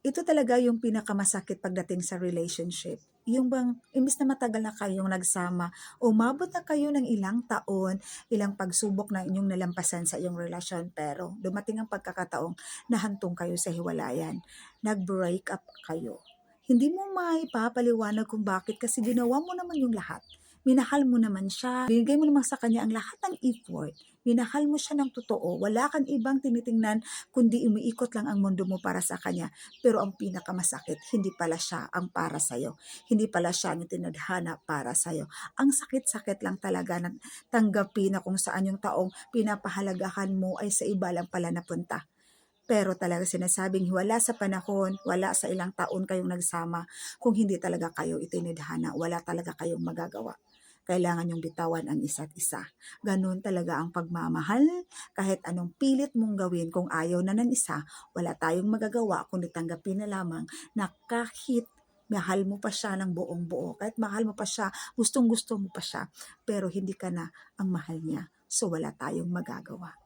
Ito talaga yung pinakamasakit pagdating sa relationship. Yung bang imbes na matagal na kayong nagsama, umabot na kayo ng ilang taon, ilang pagsubok na inyong nalampasan sa iyong relasyon, pero dumating ang pagkakataong nahantong kayo sa hiwalayan. Nag-break up kayo. Hindi mo maipapaliwanag kung bakit kasi ginawa mo naman yung lahat. Minahal mo naman siya, binigay mo naman sa kanya ang lahat ng effort. Minahal mo siya ng totoo. Wala kang ibang tinitingnan kundi umiikot lang ang mundo mo para sa kanya. Pero ang pinakamasakit, hindi pala siya ang para sa'yo. Hindi pala siya ang tinadhana para sa'yo. Ang sakit-sakit lang talaga na tanggapin na kung saan yung taong pinapahalagahan mo ay sa iba lang pala napunta. Pero talaga sinasabing wala sa panahon, wala sa ilang taon kayong nagsama, kung hindi talaga kayo itinadhana, wala talaga kayong magagawa. Kailangan yung bitawan ang isa't isa. Ganun talaga ang pagmamahal, kahit anong pilit mong gawin kung ayaw na ng isa, wala tayong magagawa kundi tanggapin na lamang na kahit mahal mo pa siya ng buong buo, kahit mahal mo pa siya, gustong gusto mo pa siya, pero hindi ka na ang mahal niya. So wala tayong magagawa.